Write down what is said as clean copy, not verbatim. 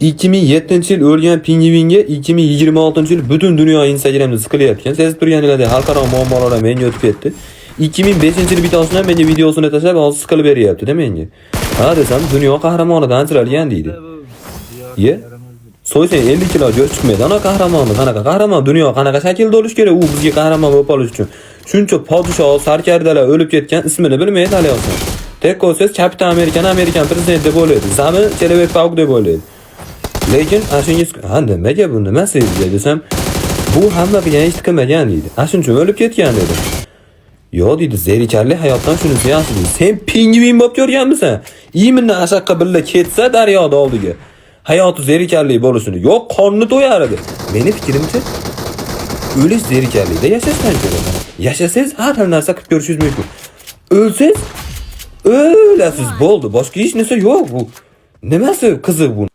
2007-yil o'lgan pingvinga 2026-yil butun dunyo Instagramda siqilyapti. Sezib turganingizdek xalqaro muammolar ham menga o'tib ketdi. 2005-yil bitosidan menga videosini tashlab, hozir siqilib beryapti-da menga. Ha desam, dunyo qahramonidan ajralgan deydi. Ye? So'ysang 50 kilo go'sht chiqmaydi. Ana qahramonni, qanaqa qahramon, dunyo qanaqa shaklda bo'lish kerak u bizga qahramon bo'lib qolish uchun. Shuncha podshoh, sarkardalar o'lib ketgan, ismini bilmaydi hali yo'qsa. Tek ko'rsangiz Kapitan Amerikan prezident deb o'ylaydi. Zami Человек Паук deb o'ylaydi. Lekin ashingiz, ha nimaga bu nima sevgi desam, bu hamma qilgan ish qilmagan deydi. Ashun uchun o'lib ketgan dedi. Yo deydi, zerikarli hayotdan shunisi yaxshi deydi. Sen pingvin bo'lib ko'rganmisan? Iminni ashaqqa billa ketsa daryoda oldiga. Hayoti zerikarli bo'lishini yo'q, qonni to'yar edi. Meni fikrimcha, o'lish zerikarlikda yashashdan ko'ra. Yashasangiz har xil narsa qilib ko'rishingiz mumkin. O'lsangiz o'lasiz bo'ldi. Boshqa hech narsa yo'q bu. Nimasi qiziq bu?